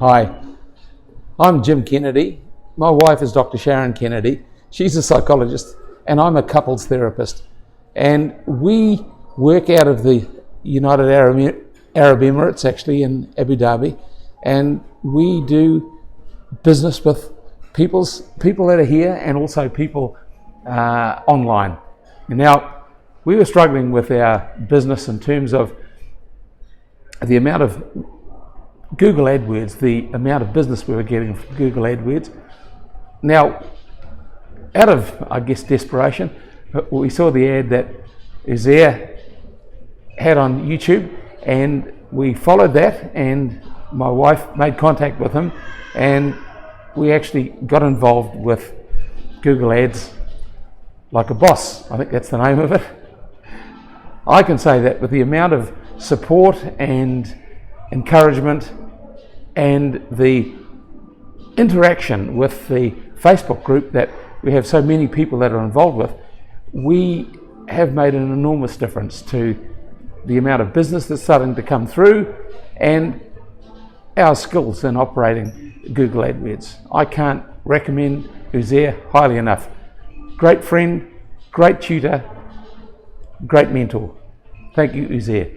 Hi, I'm Jim Kennedy. My wife is Dr Sharyn Kennedy. She's a psychologist and I'm a couples therapist. And we work out of the United Arab Emirates, actually in Abu Dhabi, and we do business with people that are here and also people online. And now, we were struggling with our business in terms of the amount of Google AdWords, the amount of business we were getting from Google AdWords. Now, out of, I guess, desperation, we saw the ad that Uzair had on YouTube, and we followed that, and my wife made contact with him, and we actually got involved with Google Ads like a boss. I think that's the name of it. I can say that with the amount of support and encouragement and the interaction with the Facebook group that we have so many people that are involved with, we have made an enormous difference to the amount of business that's starting to come through and our skills in operating Google AdWords. I can't recommend Uzair highly enough. Great friend, great tutor, great mentor. Thank you, Uzair.